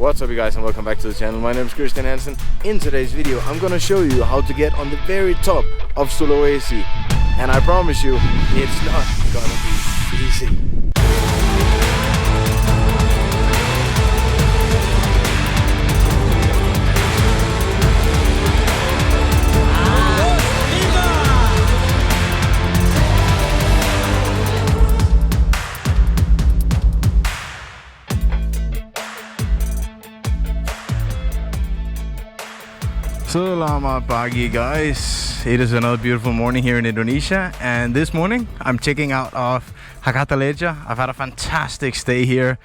What's up you guys and welcome back to the channel. My name is Kristian Hansen. In today's video I'm gonna show you how to get on the very top of Sulawesi. And I promise you, it's not gonna be easy. Selamat pagi guys, it is another beautiful morning here in Indonesia, and this morning I'm checking out of Hakata Lejja. I've had a fantastic stay here.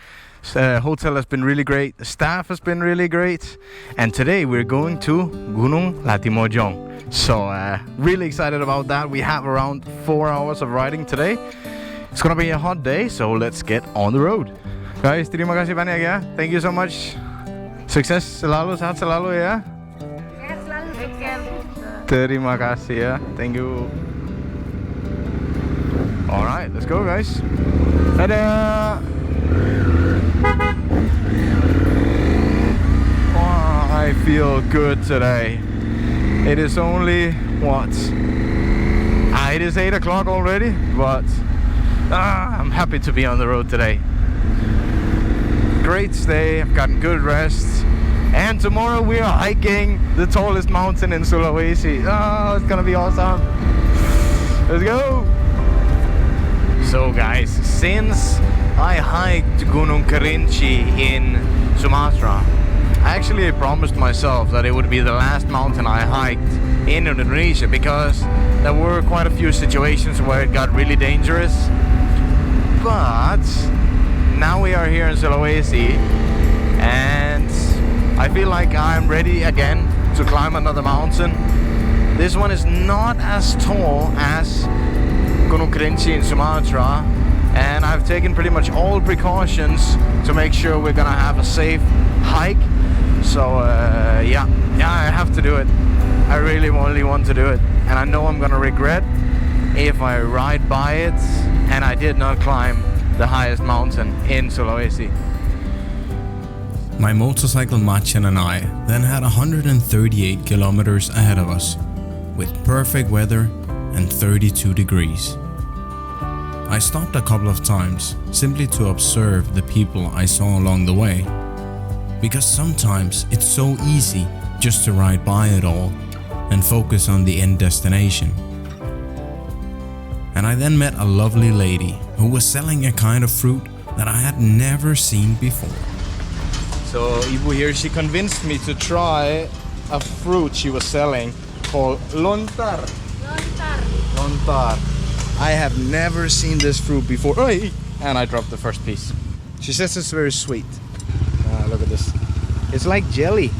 Hotel has been really great, the staff has been really great, and today we're going to Gunung Latimojong. So really excited about that. We have around 4 hours of riding today. It's gonna be a hot day, so let's get on the road. Guys, terima kasih banyak ya. Thank you so much. Sukses selalu, sehat selalu ya. Terima kasih ya. Thank you. Alright, let's go guys. Dadah. Oh, I feel good today. It is only what? It is 8 o'clock already, but I'm happy to be on the road today. Great stay, I've gotten good rest. And tomorrow we are hiking the tallest mountain in Sulawesi. Oh, it's gonna be awesome. Let's go. So guys, since I hiked Gunung Kerinci in Sumatra, I actually promised myself that it would be the last mountain I hiked in Indonesia, because there were quite a few situations where it got really dangerous. But now we are here in Sulawesi, and I feel like I'm ready again to climb another mountain. This one is not as tall as Gunung Kerinci in Sumatra, and I've taken pretty much all precautions to make sure we're gonna have a safe hike. So yeah, I have to do it. I really want to do it, and I know I'm gonna regret if I ride by it and I did not climb the highest mountain in Sulawesi. My motorcycle Machen and I then had 138 kilometers ahead of us, with perfect weather and 32 degrees. I stopped a couple of times simply to observe the people I saw along the way, because sometimes it's so easy just to ride by it all and focus on the end destination. And I then met a lovely lady who was selling a kind of fruit that I had never seen before. So Ibu here, she convinced me to try a fruit she was selling called Lontar. Lontar. I have never seen this fruit before. And I dropped the first piece. She says it's very sweet. Look at this. It's like jelly.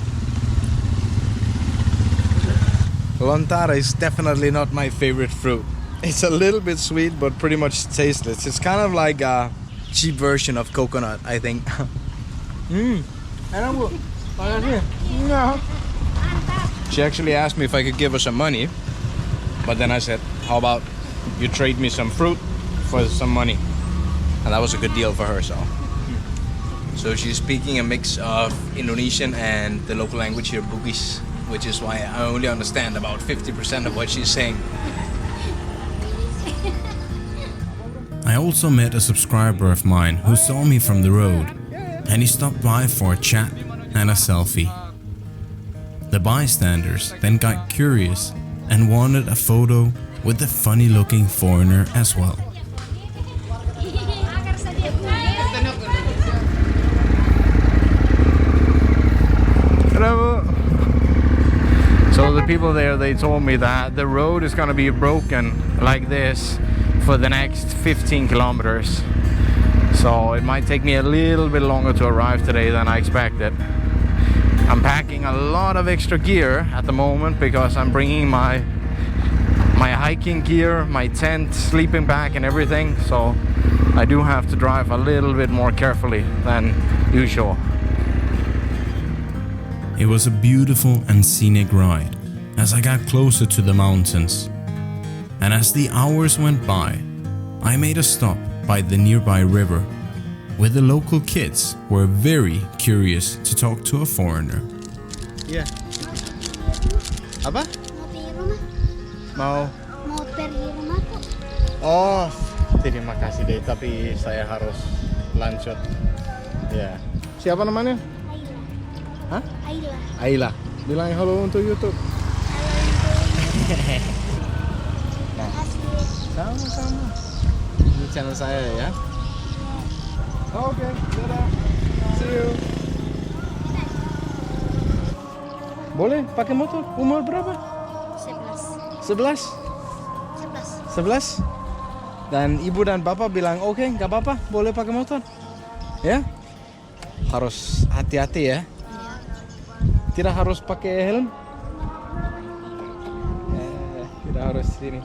Lontar is definitely not my favorite fruit. It's a little bit sweet, but pretty much tasteless. It's kind of like a cheap version of coconut, I think. She actually asked me if I could give her some money, but then I said, how about you trade me some fruit for some money? And that was a good deal for her. So she's speaking a mix of Indonesian and the local language here, Bugis, which is why I only understand about 50% of what she's saying. I also met a subscriber of mine who saw me from the road, and he stopped by for a chat and a selfie. The bystanders then got curious and wanted a photo with the funny-looking foreigner as well. Hello. So the people there, they told me that the road is gonna be broken like this for the next 15 kilometers. So it might take me a little bit longer to arrive today than I expected. I'm packing a lot of extra gear at the moment because I'm bringing my hiking gear, my tent, sleeping bag and everything. So I do have to drive a little bit more carefully than usual. It was a beautiful and scenic ride as I got closer to the mountains. And as the hours went by, I made a stop by the nearby river where the local kids were very curious to talk to a foreigner. Iya. Apa? Mau pergi rumah? Mau. Mau pergi rumahku? Oh, terima kasih deh, tapi saya harus lanjut. Ya. Siapa namanya? Aila. Hah? Aila. Aila. Bilang halo untuk YouTube. Nah, Makasih. sama-sama. Ini channel saya ya. Oke, dadah. See you. Boleh pakai motor? Umur berapa? 11. 11? Dan ibu dan bapak bilang oke, nggak apa-apa, boleh pakai motor. Ya? Harus hati-hati ya. Tidak harus pakai helm. Tidak harus sini.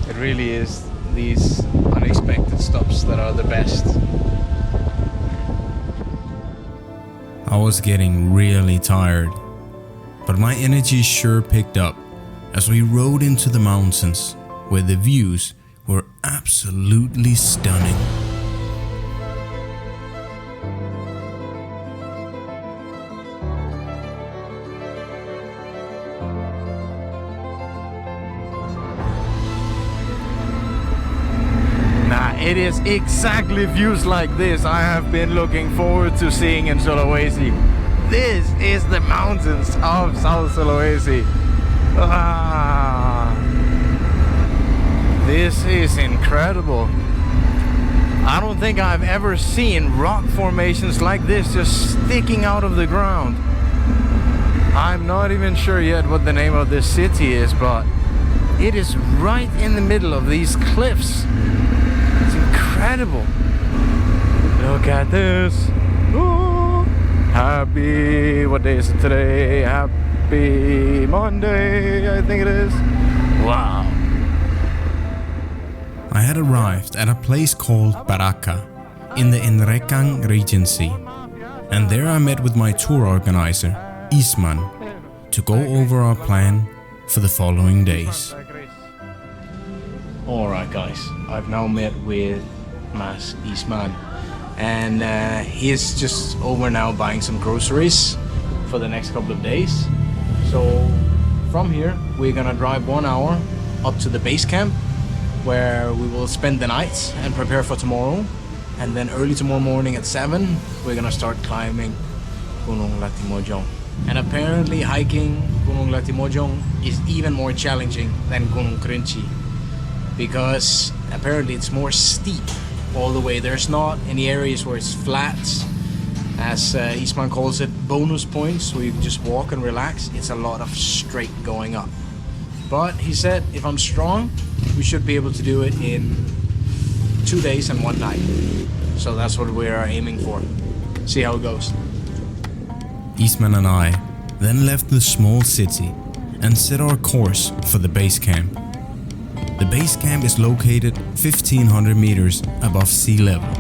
It really is these unexpected stops that are the best. I was getting really tired, but my energy sure picked up as we rode into the mountains where the views were absolutely stunning. It is exactly views like this I have been looking forward to seeing in Sulawesi. This is the mountains of South Sulawesi. This is incredible. I don't think I've ever seen rock formations like this just sticking out of the ground. I'm not even sure yet what the name of this city is, but it is right in the middle of these cliffs. Incredible. Look at this. Ooh. Happy, what day is it today? Happy Monday, I think it is. Wow. I had arrived at a place called Baraka in the Enrekang Regency, and there I met with my tour organizer, Isman, to go over our plan for the following days. Alright guys, I've now met with Mas Isman, and he's just over now buying some groceries for the next couple of days. So from here we're gonna drive 1 hour up to the base camp, where we will spend the night and prepare for tomorrow, and then early tomorrow morning at 7 we're gonna start climbing Gunung Latimojong. And apparently hiking Gunung Latimojong is even more challenging than Gunung Kerinci, because apparently it's more steep all the way. There's not any areas where it's flat, as Isman calls it, bonus points where you can just walk and relax. It's a lot of straight going up. But he said if I'm strong, we should be able to do it in 2 days and 1 night. So that's what we are aiming for. See how it goes. Isman and I then left the small city and set our course for the base camp. The base camp is located 1500 meters above sea level,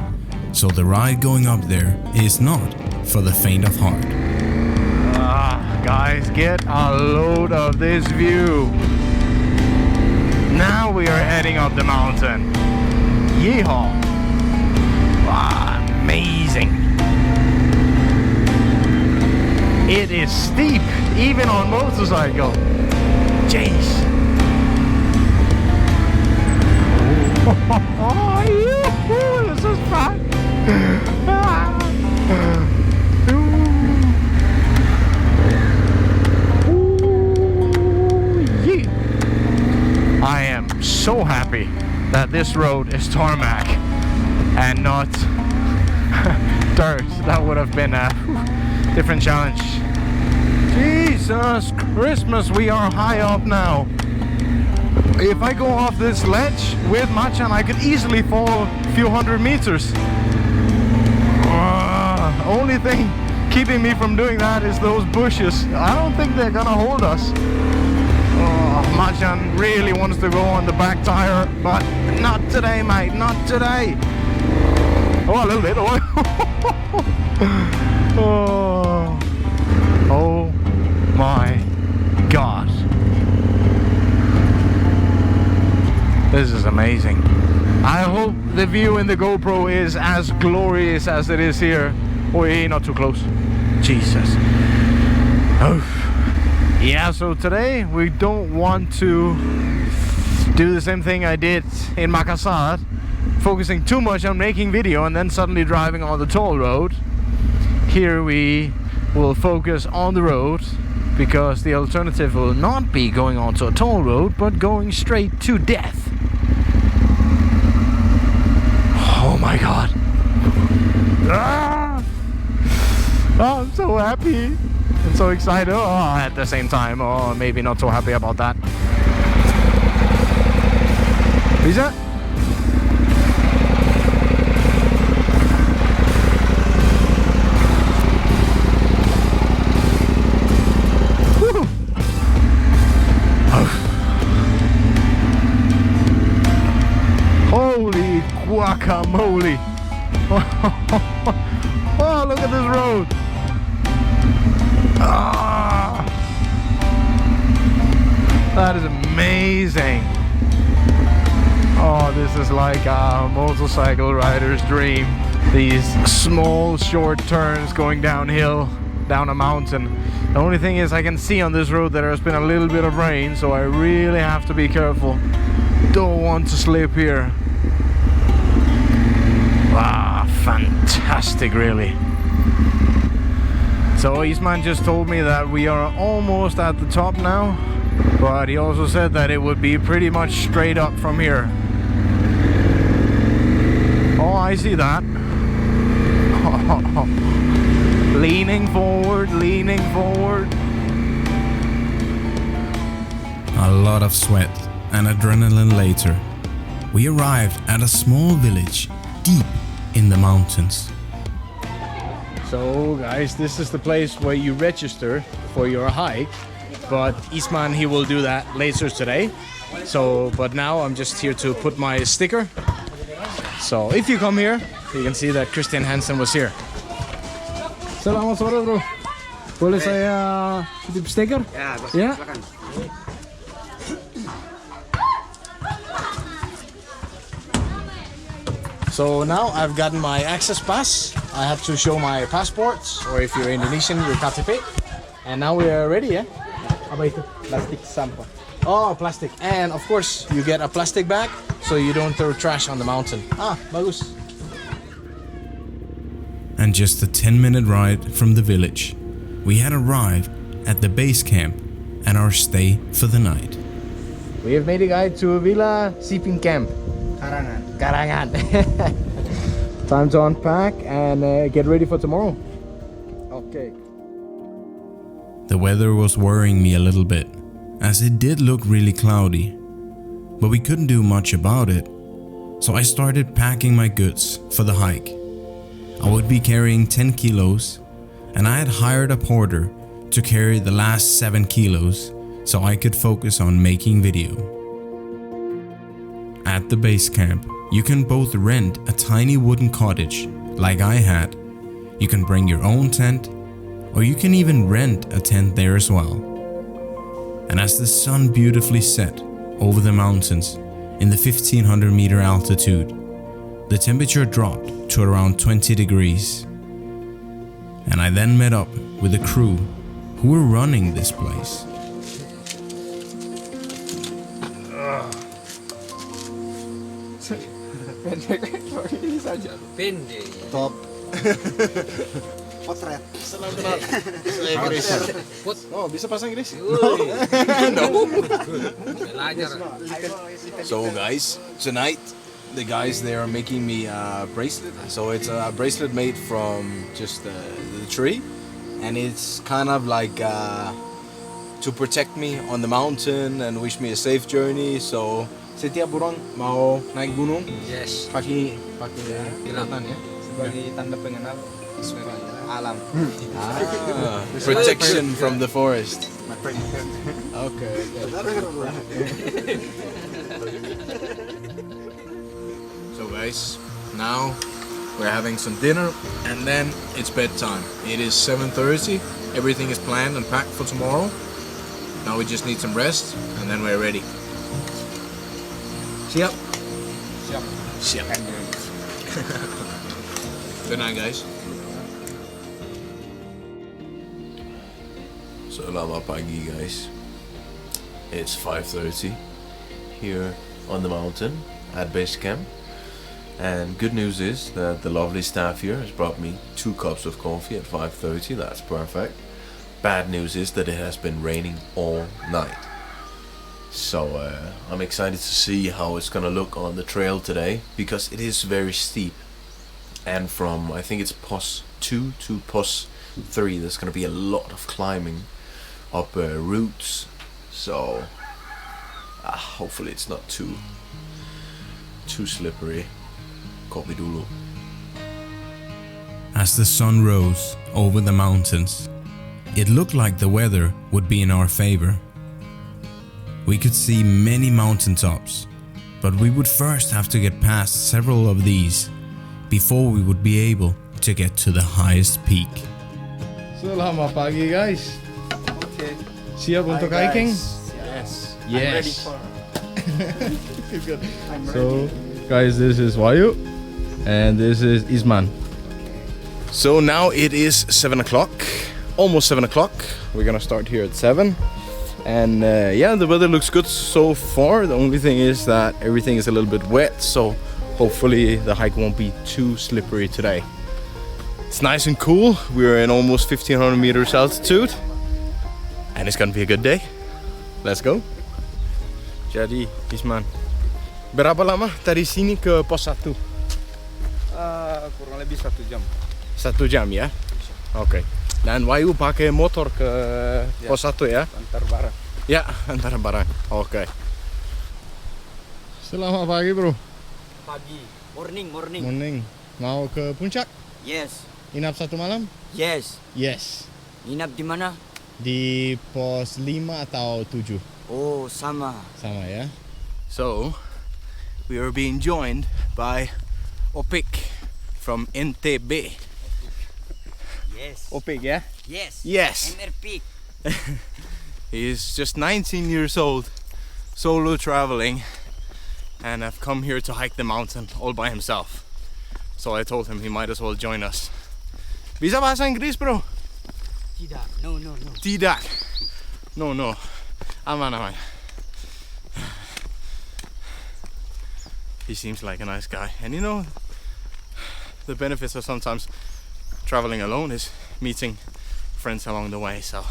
so the ride going up there is not for the faint of heart. Guys, get a load of this view. Now we are heading up the mountain. Yeehaw! Wow, amazing. It is steep, even on motorcycle. Jeez. Oh, this is fun. I am so happy that this road is tarmac and not dirt. That would have been a different challenge. Jesus Christmas, we are high up now. If I go off this ledge with Machan, I could easily fall a few hundred meters. Only thing keeping me from doing that is those bushes. I don't think they're gonna hold us. Machan really wants to go on the back tire, but not today, mate, not today. Oh, a little bit. Oh my God. This is amazing. I hope the view in the GoPro is as glorious as it is here. Oh, hey, not too close. Jesus. Oh. Yeah, so today we don't want to do the same thing I did in Makassar, focusing too much on making video and then suddenly driving on the toll road. Here we will focus on the road, because the alternative will not be going onto a toll road, but going straight to death. Oh my god. Ah! Oh, I'm so happy. I'm so excited. Oh, at the same time, oh, maybe not so happy about that. Bisa? Woo! Oh. Holy guacamole! Oh, look at this road! Ah, that is amazing! Oh, this is like a motorcycle rider's dream. These small, short turns going downhill, down a mountain. The only thing is I can see on this road that there's been a little bit of rain, so I really have to be careful. Don't want to slip here. Wow, fantastic, really. So Isman just told me that we are almost at the top now, but he also said that it would be pretty much straight up from here. Oh, I see that. Leaning forward, leaning forward. A lot of sweat and adrenaline later, we arrived at a small village deep in the mountains. So guys, this is the place where you register for your hike, but Isman, he will do that later today. So, but now I'm just here to put my sticker. So if you come here, you can see that Kristian Hansen was here. Selamat sore bro. Boleh saya titip stiker? Ya. Silakan. So now I've gotten my access pass. I have to show my passport, or if you're Indonesian, your KTP. And now we are ready, yeah? Apa itu? Plastik sampah. Oh, plastic. And of course, you get a plastic bag so you don't throw trash on the mountain. Ah, bagus. And just a 10-minute ride from the village, we had arrived at the base camp and our stay for the night. We have made a guide to Villa Sivin Camp. Karangan. Time to unpack and get ready for tomorrow. Okay. The weather was worrying me a little bit, as it did look really cloudy, but we couldn't do much about it, so I started packing my goods for the hike. I would be carrying 10 kilos, and I had hired a porter to carry the last 7 kilos so I could focus on making video. At the base camp, you can both rent a tiny wooden cottage like I had, you can bring your own tent, or you can even rent a tent there as well. And as the sun beautifully set over the mountains in the 1500 meter altitude, the temperature dropped to around 20 degrees. And I then met up with the crew who were running this place. Top. Potret. Oh, bisa pasang Chris? So guys, tonight the guys they are making me a bracelet. So it's a bracelet made from just the tree, and it's kind of like to protect me on the mountain and wish me a safe journey. So setiap orang mau naik gunung, Yes. pakai kilatan ya. Sebagai tanda pengenal alam. Protection from the forest. My friend. Okay. So guys, now we're having some dinner and then it's bedtime. It is 7:30. Everything is planned and packed for tomorrow. Now we just need some rest and then we're ready. Siap. Siap. Siap. And Good night, guys. Selamat pagi, guys. It's 5:30 here on the mountain at Basecamp. And good news is that the lovely staff here has brought me 2 cups of coffee at 5:30. That's perfect. Bad news is that it has been raining all night. So I'm excited to see how it's gonna look on the trail today, because it is very steep. And from, I think it's post 2 to post 3, there's gonna be a lot of climbing up routes. So hopefully it's not too slippery. Kopi dulu. As the sun rose over the mountains, it looked like the weather would be in our favor. We could see many mountaintops, but we would first have to get past several of these before we would be able to get to the highest peak. Selamat pagi, guys. Okay. Siap untuk hiking? Yes. Yes. I'm ready for. Good. So, guys, this is Wahyu, and this is Isman. So now it is 7 o'clock, almost 7 o'clock. We're gonna start here at 7. And yeah, the weather looks good so far. The only thing is that everything is a little bit wet, so hopefully the hike won't be too slippery today. It's nice and cool. We're in almost 1500 meters altitude, and it's gonna be a good day. Let's go. Jadi, Isman, berapa lama dari sini ke pos 1? Kurang lebih 1 jam. 1 jam ya? Oke. Dan Wahyu pakai motor ke pos 1 ya? Antar barang. Ya, antar barang. Oke. Selamat pagi, bro. Pagi, morning. Morning. Mau ke puncak? Yes, Inap 1 malam? yes. Yes. Inap di mana? Di pos 5 atau 7? Oh, sama. Sama ya. So, we are being joined by Opik from NTB. Yes. Opik ya? Yes. Yes. MRP. He's just 19 years old, solo traveling, and I've come here to hike the mountain all by himself. So I told him he might as well join us. Bisa bahasa Inggris, bro? Tidak. No. Tidak. No. Aman. He seems like a nice guy. And you know, the benefits of sometimes traveling alone is meeting friends along the way. So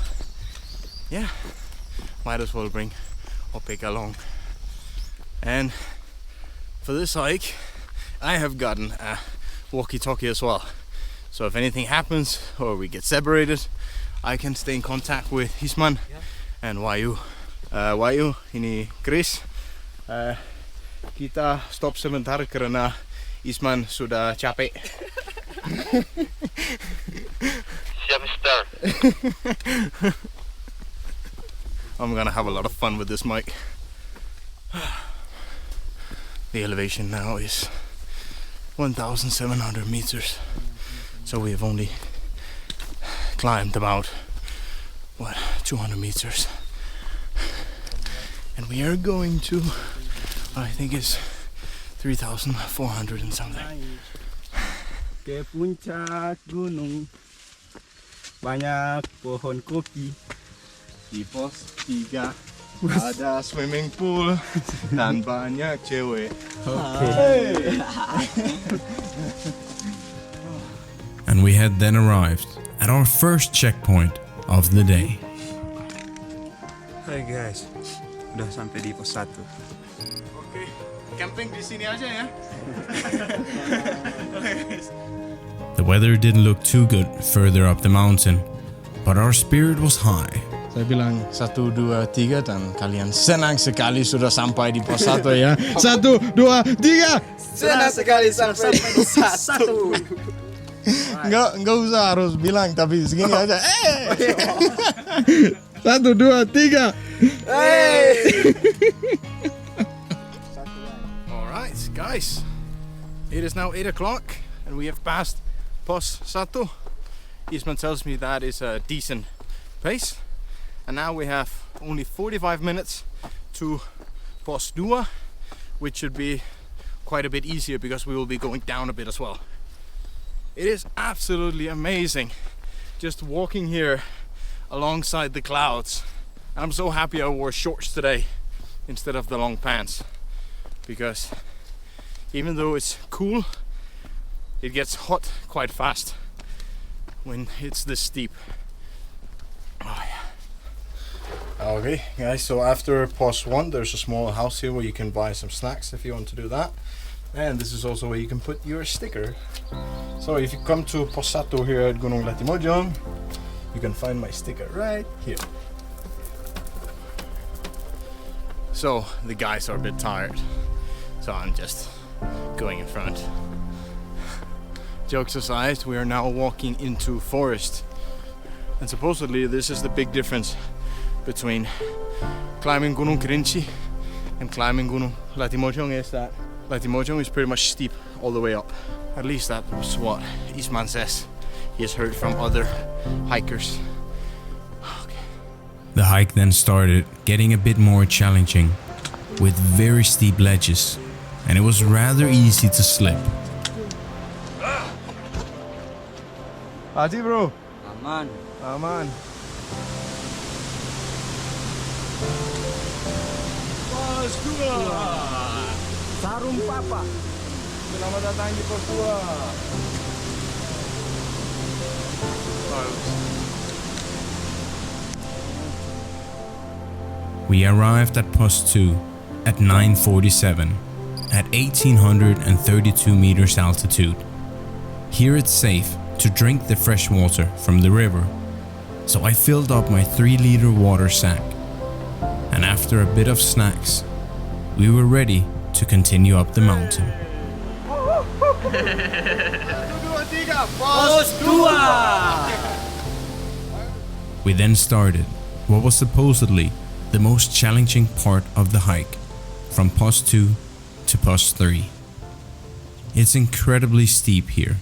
yeah, might as well bring Opik along. And for this hike, I have gotten a walkie-talkie as well. So if anything happens or we get separated, I can stay in contact with Isman and Wahyu. Wahyu, ini Chris. Kita stop sebentar karena Isman sudah capek. Siap, mister. I'm gonna have a lot of fun with this mic. The elevation now is 1,700 meters. So we have only climbed about 200 meters. And we are going to, I think it's 3,400 and something. Ke puncak gunung. Banyak pohon kopi. Di pos 3 ada swimming pool dan banyak cewek. And we had then arrived at our first checkpoint of the day. Hai guys, udah sampai di pos 1. Oke, camping di sini aja ya. The weather didn't look too good further up the mountain, but our spirit was high. Saya bilang 1, 2, 3 dan kalian senang sekali sudah sampai di pos 1 ya. 1, 2, 3. Senang sekali sampai di pos 1. Enggak usah harus bilang, tapi segini aja. 1, 2, 3. Alright guys, it is now 8 o'clock and we have passed pos 1. Isman tells me that is a decent pace. And now we have only 45 minutes to pos 2, which should be quite a bit easier because we will be going down a bit as well. It is absolutely amazing just walking here alongside the clouds. I'm so happy I wore shorts today instead of the long pants, because even though it's cool, it gets hot quite fast when it's this steep. Oh, yeah. Okay guys, so after post 1 there's a small house here where you can buy some snacks if you want to do that, and this is also where you can put your sticker. So if you come to Posato here at Gunung Latimojong, you can find my sticker right here. So the guys are a bit tired, so I'm just going in front. Jokes aside, we are now walking into forest, and supposedly this is the big difference between climbing Gunung Regency and climbing Gunung Latimojong, is that Latimojong is pretty much steep all the way up. At least that was what Isman says he has heard from other hikers. Okay. The hike then started getting a bit more challenging, with very steep ledges, and it was rather easy to slip. Hati bro. Aman. Aman. Sarung papa. Selamat datang di pos 2. We arrived at post 2 at 9:47 at 1832 meters altitude. Here it's safe to drink the fresh water from the river, so I filled up my 3-liter water sack, and after a bit of snacks, we were ready to continue up the mountain. Post 2. We then started what was supposedly the most challenging part of the hike, from post 2 to post 3. It's incredibly steep here,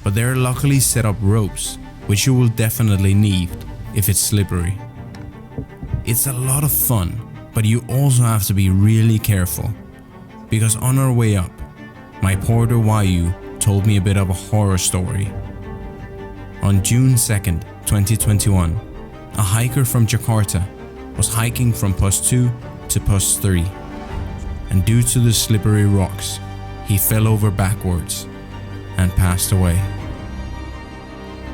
but there are luckily set up ropes, which you will definitely need if it's slippery. It's a lot of fun, but you also have to be really careful, because on our way up, my porter Wahyu told me a bit of a horror story. On June 2nd, 2021, a hiker from Jakarta was hiking from post 2 to post 3, and due to the slippery rocks, he fell over backwards and passed away.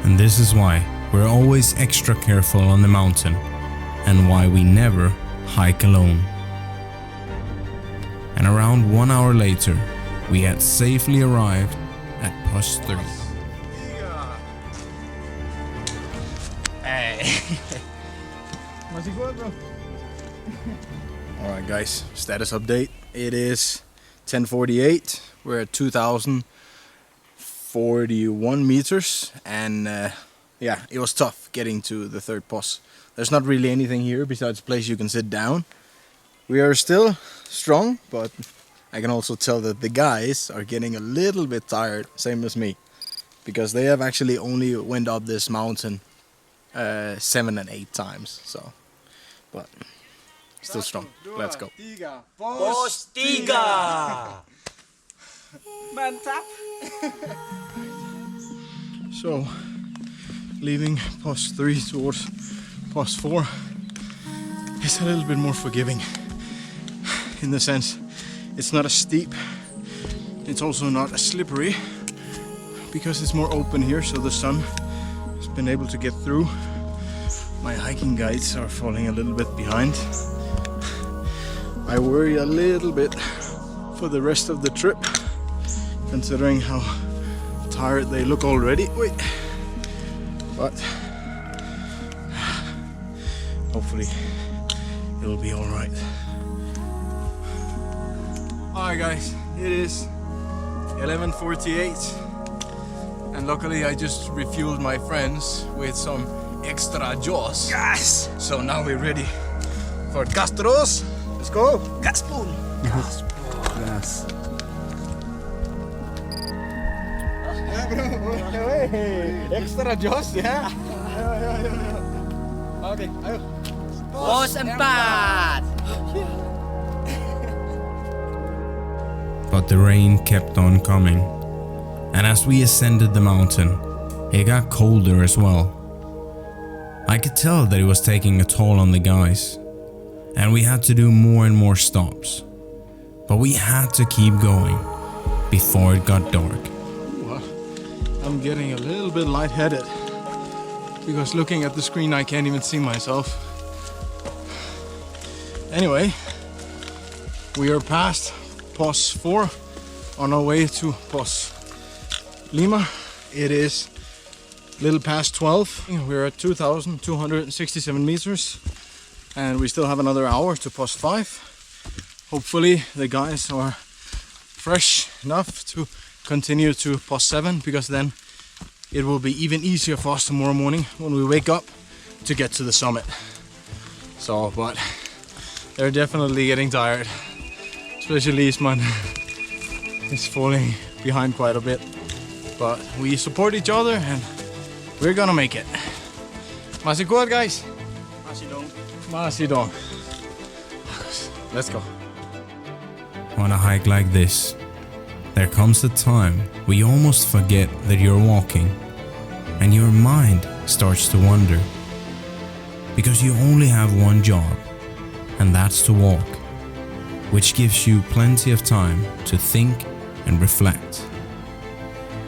And this is why we're always extra careful on the mountain, and why we never hike alone. And around 1 hour later, we had safely arrived at post 3. Alright guys, status update. It is 10:48. We're at 2041 meters, and yeah, it was tough getting to the third post. There's not really anything here besides a place you can sit down. We are still strong, but I can also tell that the guys are getting a little bit tired, same as me, because they have actually only went up this mountain 7 and 8 times. So, but still strong. Let's go. Post 3. Mantap. So, leaving post 3 towards post 4 is a little bit more forgiving, in the sense it's not as steep, it's also not as slippery, because it's more open here, so the sun has been able to get through. My hiking guides are falling a little bit behind. I worry a little bit for the rest of the trip, considering how tired they look already. Wait, but hopefully it'll be all right. Alright guys, it is 11:48, and luckily I just refueled my friends with some extra jaws. Gas. So now we're ready for Castros. Let's go. Gaspol. Yes. Yeah, bro. Hey, extra jaws, ya. Ayo. Oke, ayo. Pos 4. But the rain kept on coming, and as we ascended the mountain, it got colder as well. I could tell that it was taking a toll on the guys, and we had to do more and more stops. But we had to keep going before it got dark. I'm getting a little bit lightheaded because looking at the screen I can't even see myself. Anyway, we are past Post 4 on our way to Post Lima. It is a little past 12. We're at 2,267 meters and we still have another hour to Post 5. Hopefully the guys are fresh enough to continue to Post 7, because then it will be even easier for us tomorrow morning when we wake up to get to the summit. So, but they're definitely getting tired, especially Isman is falling behind quite a bit. But we support each other and we're gonna make it. Masih kuat guys? Masih dong. Let's go. On a hike like this, there comes a time where you almost forget that you're walking, and your mind starts to wander. Because you only have one job, and that's to walk, which gives you plenty of time to think and reflect.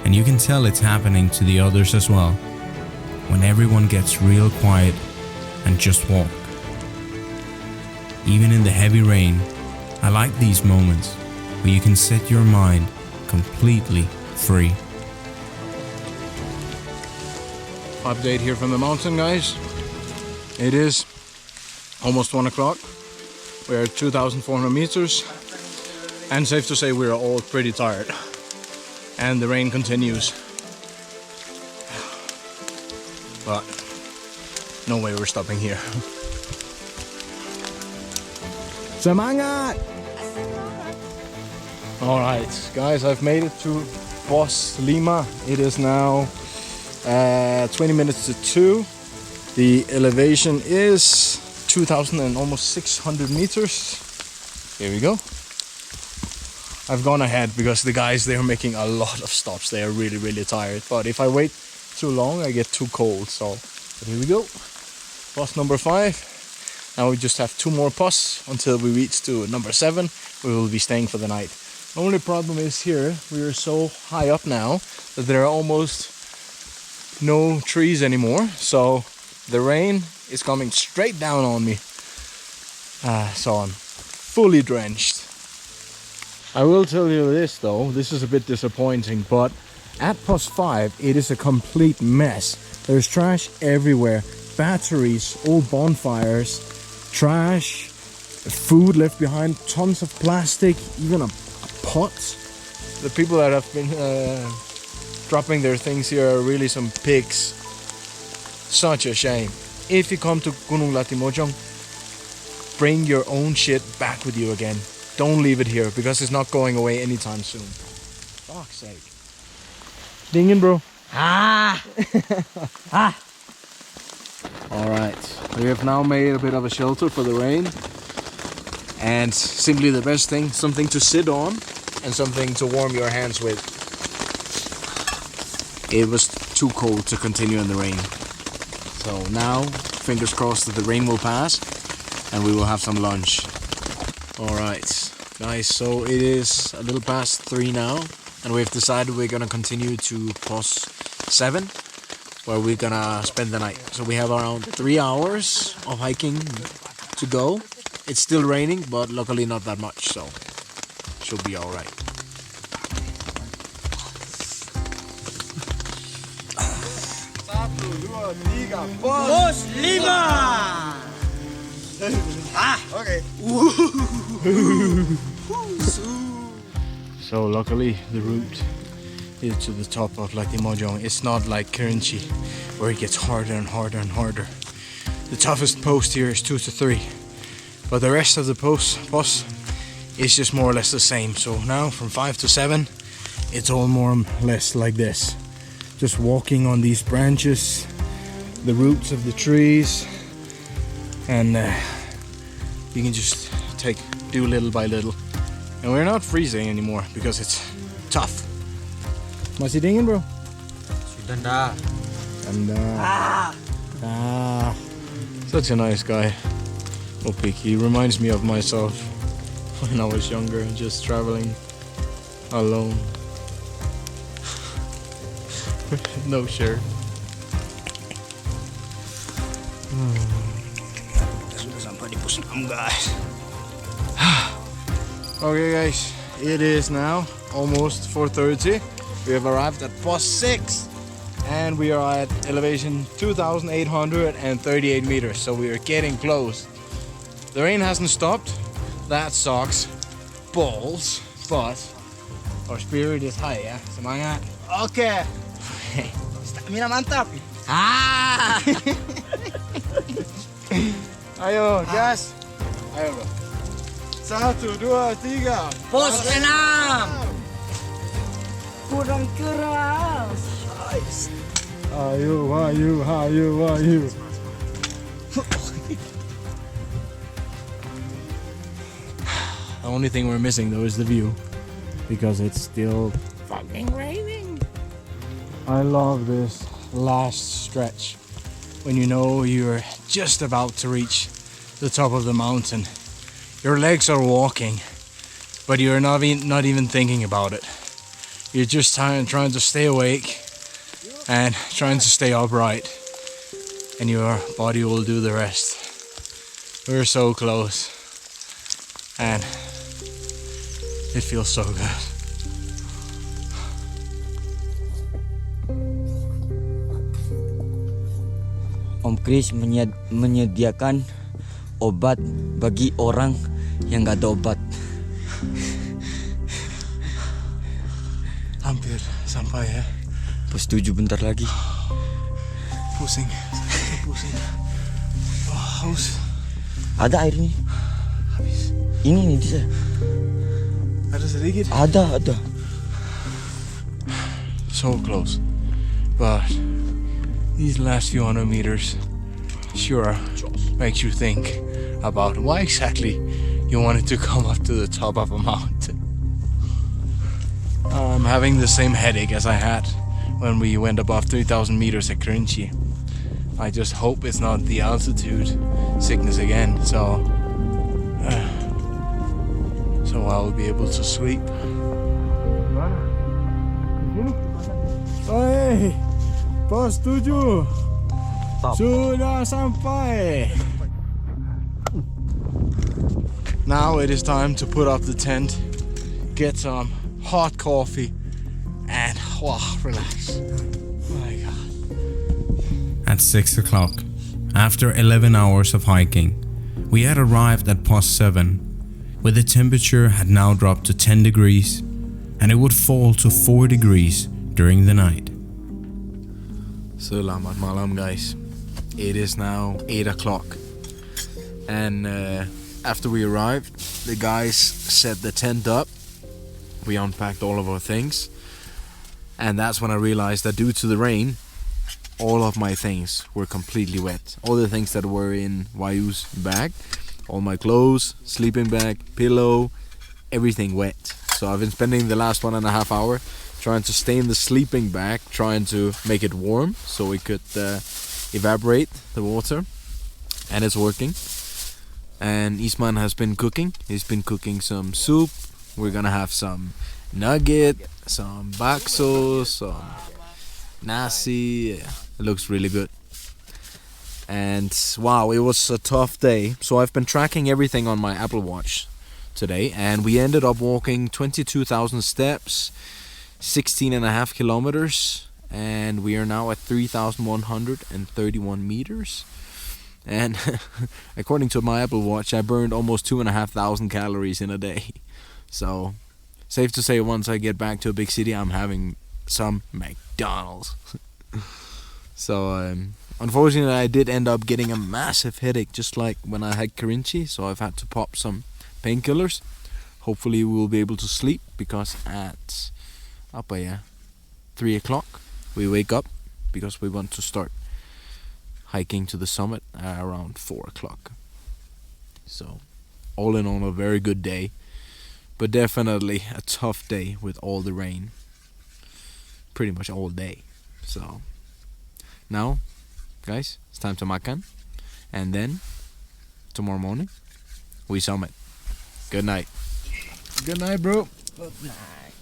And you can tell it's happening to the others as well, when everyone gets real quiet and just walk. Even in the heavy rain, I like these moments where you can set your mind completely free. Update here from the mountain, guys. It is almost 1 o'clock. We're at 2,400 meters, and safe to say we're all pretty tired. And the rain continues. But no way we're stopping here. Semangat! Alright, guys, I've made it to Post Lima. It is now 20 minutes to 2. The elevation is 2,000 and almost 600 meters. Here we go. I've gone ahead because the guys, they are making a lot of stops. They are really tired. But if I wait too long, I get too cold. So, but here we go. Post number 5. Now we just have 2 more posts until we reach to number 7. We will be staying for the night. The only problem is here, we are so high up now that there are almost no trees anymore. So the rain is coming straight down on me. So I'm fully drenched. I will tell you this though, this is a bit disappointing, but at Post 5 it is a complete mess. There's trash everywhere. Batteries, old bonfires, trash, food left behind, tons of plastic, even a pot. The people that have been dropping their things here are really some pigs. Such a shame. If you come to Gunung Latimojong, bring your own shit back with you again. Don't leave it here because it's not going away anytime soon. Fuck's sake. Dingin, bro. Alright, we have now made a bit of a shelter for the rain. And simply the best thing, something to sit on and something to warm your hands with. It was too cold to continue in the rain. So now, fingers crossed that the rain will pass and we will have some lunch. Alright, guys, so it is a little past 3 now and we've decided we're gonna continue to Post 7 where we're gonna spend the night. So we have around 3 hours of hiking to go. It's still raining, but luckily not that much, so should be alright. Post Lima! Okay. So luckily the route is to the top of Latimojong. It's not like Kerinci where it gets harder and harder and harder. The toughest post here is 2 to 3. But the rest of the posts is just more or less the same. So now from 5 to 7, it's all more or less like this. Just walking on these branches, the roots of the trees, and you can just do little by little. And we're not freezing anymore because it's tough. Masih dingin bro? Sudah dah. And such a nice guy. Opik, he reminds me of myself when I was younger, just traveling alone. No shirt. Sudah sampai di pos 6 guys. Okay guys, it is now almost 4:30. We have arrived at post 6 and we are at elevation 2,838 meters, so we are getting close. The rain hasn't stopped. That sucks balls, but our spirit is high, yeah? Semangat. Okay. Stamina mantap. Ayo, gas. Ayo bro. 1, 2, 3. Pos 6. Kurang keras. Ayo, Wahyu. The only thing we're missing though is the view, because it's still fucking raining. I love this last stretch when you know you're just about to reach the top of the mountain. Your legs are walking, but you're not even thinking about it. You're just trying to stay awake and trying to stay upright, and your body will do the rest. We're so close, and it feels so good. Om Kris menyediakan obat bagi orang yang gak ada obat. Hampir sampai ya. Pos 7 bentar lagi. Pusing. Haus. Ada air nih. Habis. Ini nih bisa. Ada sedikit. Ada. So close, but these last few hundred meters sure makes you think about why exactly you wanted to come up to the top of a mountain. I'm having the same headache as I had when we went above 3,000 meters at Kristian. I just hope it's not the altitude sickness again, so I'll be able to sleep. Hey, pos 7 sudah sampai. Now it is time to put up the tent, get some hot coffee, and relax. Oh my God. At 6 o'clock, after 11 hours of hiking, we had arrived at post 7, where the temperature had now dropped to 10 degrees and it would fall to 4 degrees during the night. Selamat malam guys. It is now 8 o'clock, and after we arrived, the guys set the tent up. We unpacked all of our things, and that's when I realized that due to the rain, all of my things were completely wet. All the things that were in Wahyu's bag, all my clothes, sleeping bag, pillow, everything wet. So I've been spending the last 1.5 hours trying to stay in the sleeping bag, trying to make it warm so it could evaporate the water, and it's working. And Isman has been cooking. He's been cooking some soup. We're gonna have some nugget, some bakso, some nasi. Yeah, it looks really good. And wow, it was a tough day. So I've been tracking everything on my Apple Watch today, and we ended up walking 22,000 steps, 16.5 kilometers, and we are now at 3,131 meters. And according to my Apple Watch, I burned almost 2,500 calories in a day. So safe to say, once I get back to a big city, I'm having some McDonald's. So unfortunately, I did end up getting a massive headache, just like when I had Kristian. So I've had to pop some painkillers. Hopefully we'll be able to sleep, because at 3 o'clock we wake up, because we want to start hiking to the summit around 4 o'clock. So all in all, a very good day. but definitely a tough day with all the rain. Pretty much all day. So now, guys, it's time to makan, and then tomorrow morning we summit. Good night. Good night, bro. Good night.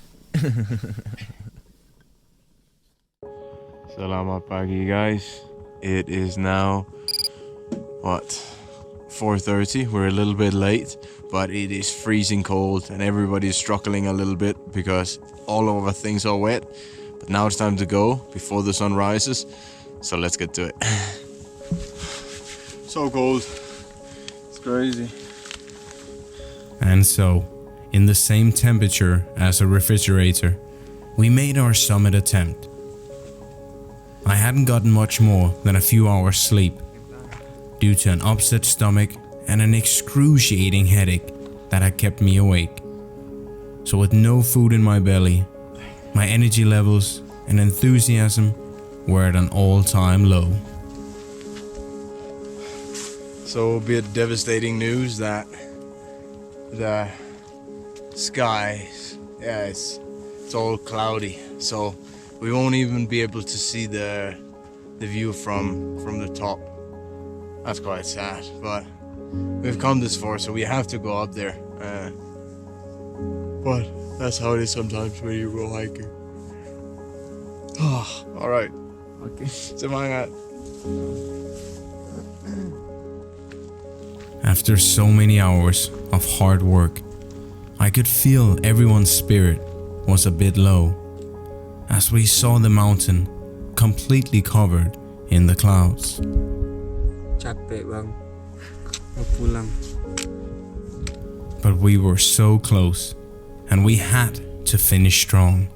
Selamat pagi, guys. It is now, what, 4:30. We're a little bit late, but it is freezing cold and everybody's struggling a little bit because all of our things are wet. But now it's time to go before the sun rises. So let's get to it. So cold. It's crazy. And so, in the same temperature as a refrigerator, we made our summit attempt. I hadn't gotten much more than a few hours sleep due to an upset stomach and an excruciating headache that had kept me awake. So with no food in my belly, my energy levels and enthusiasm were at an all-time low. So a bit devastating news that the skies, it's all cloudy. So we won't even be able to see the view from the top. That's quite sad, but we've come this far, so we have to go up there. But that's how it is sometimes when you go hiking. All right. Okay. Semangat. After so many hours of hard work, I could feel everyone's spirit was a bit low as we saw the mountain completely covered in the clouds. Capek bang, mau pulang. But we were so close and we had to finish strong.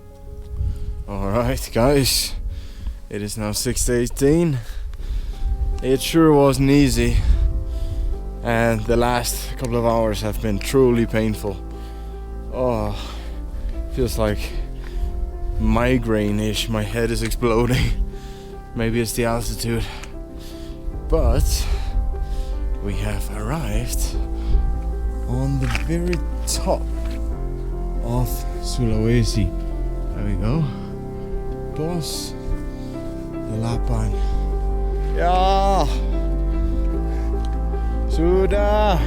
Alright guys, it is now 6:18. It sure wasn't easy, and the last couple of hours have been truly painful. Oh, feels like migraine-ish. My head is exploding. Maybe it's the altitude. But we have arrived on the very top of Sulawesi. There we go. Dos Delapan. Ya. Sudah.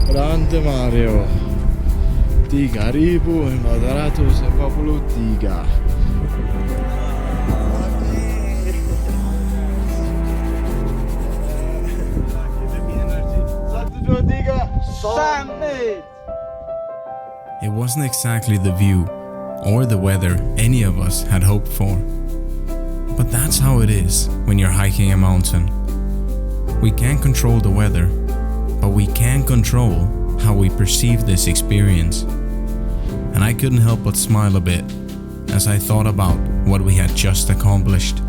Rantemario 3443. It wasn't exactly the view or the weather any of us had hoped for. But that's how it is when you're hiking a mountain. We can't control the weather, but we can control how we perceive this experience. And I couldn't help but smile a bit as I thought about what we had just accomplished.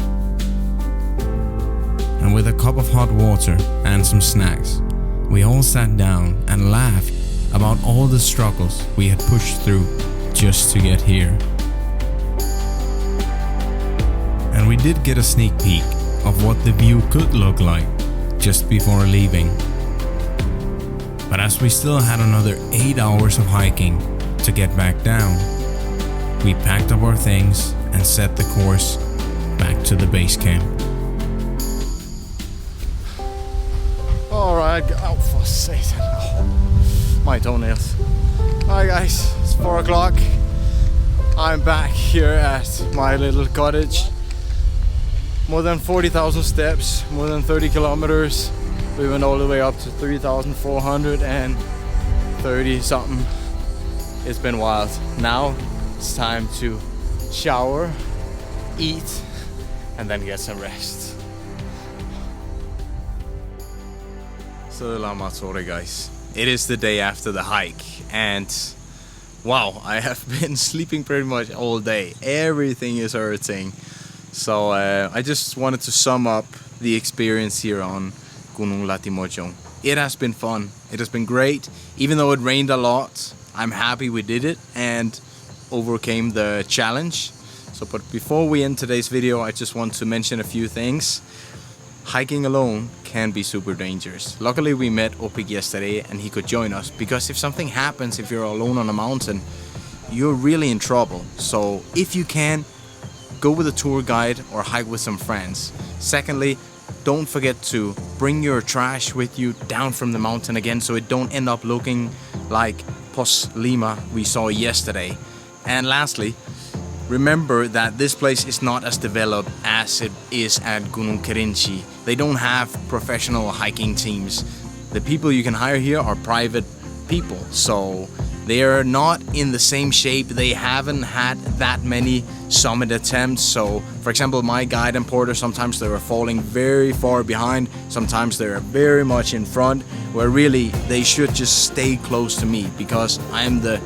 And with a cup of hot water and some snacks, we all sat down and laughed about all the struggles we had pushed through just to get here. And we did get a sneak peek of what the view could look like just before leaving. But as we still had another 8 hours of hiking to get back down, we packed up our things and set the course back to the base camp. Alright, oh for Satan. Oh, my toenails. Hi guys, it's 4 o'clock. I'm back here at my little cottage. More than 40,000 steps, more than 30 kilometers. We went all the way up to 3,430 something. It's been wild. Now it's time to shower, eat, and then get some rest. Selamat sore guys. It is the day after the hike, and wow, I have been sleeping pretty much all day. Everything is hurting. So I just wanted to sum up the experience here on Gunung Latimojong. It has been fun. It has been great. Even though it rained a lot, I'm happy we did it and overcame the challenge. So, but before we end today's video, I just want to mention a few things. Hiking alone can be super dangerous. Luckily we met Opik yesterday and he could join us, because if something happens, if you're alone on a mountain, you're really in trouble. So if you can, go with a tour guide or hike with some friends. Secondly, don't forget to bring your trash with you down from the mountain again, so it don't end up looking like Pos Lima we saw yesterday. And lastly, remember that this place is not as developed as it is at Gunung Regency. They don't have professional hiking teams. The people you can hire here are private people, so they are not in the same shape. They haven't had that many summit attempts. So, for example, my guide and porter, sometimes they were falling very far behind. Sometimes they're very much in front, where really they should just stay close to me, because I'm the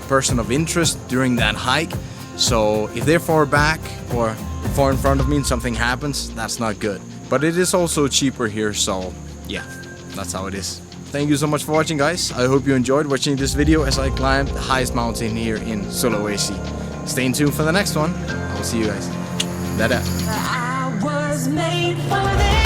person of interest during that hike. So if they're far back or far in front of me and something happens, that's not good. But it is also cheaper here, so yeah, that's how it is. Thank you so much for watching, guys. I hope you enjoyed watching this video as I climbed the highest mountain here in Sulawesi. Stay tuned for the next one. I will see you guys. Dadah. I was made for this.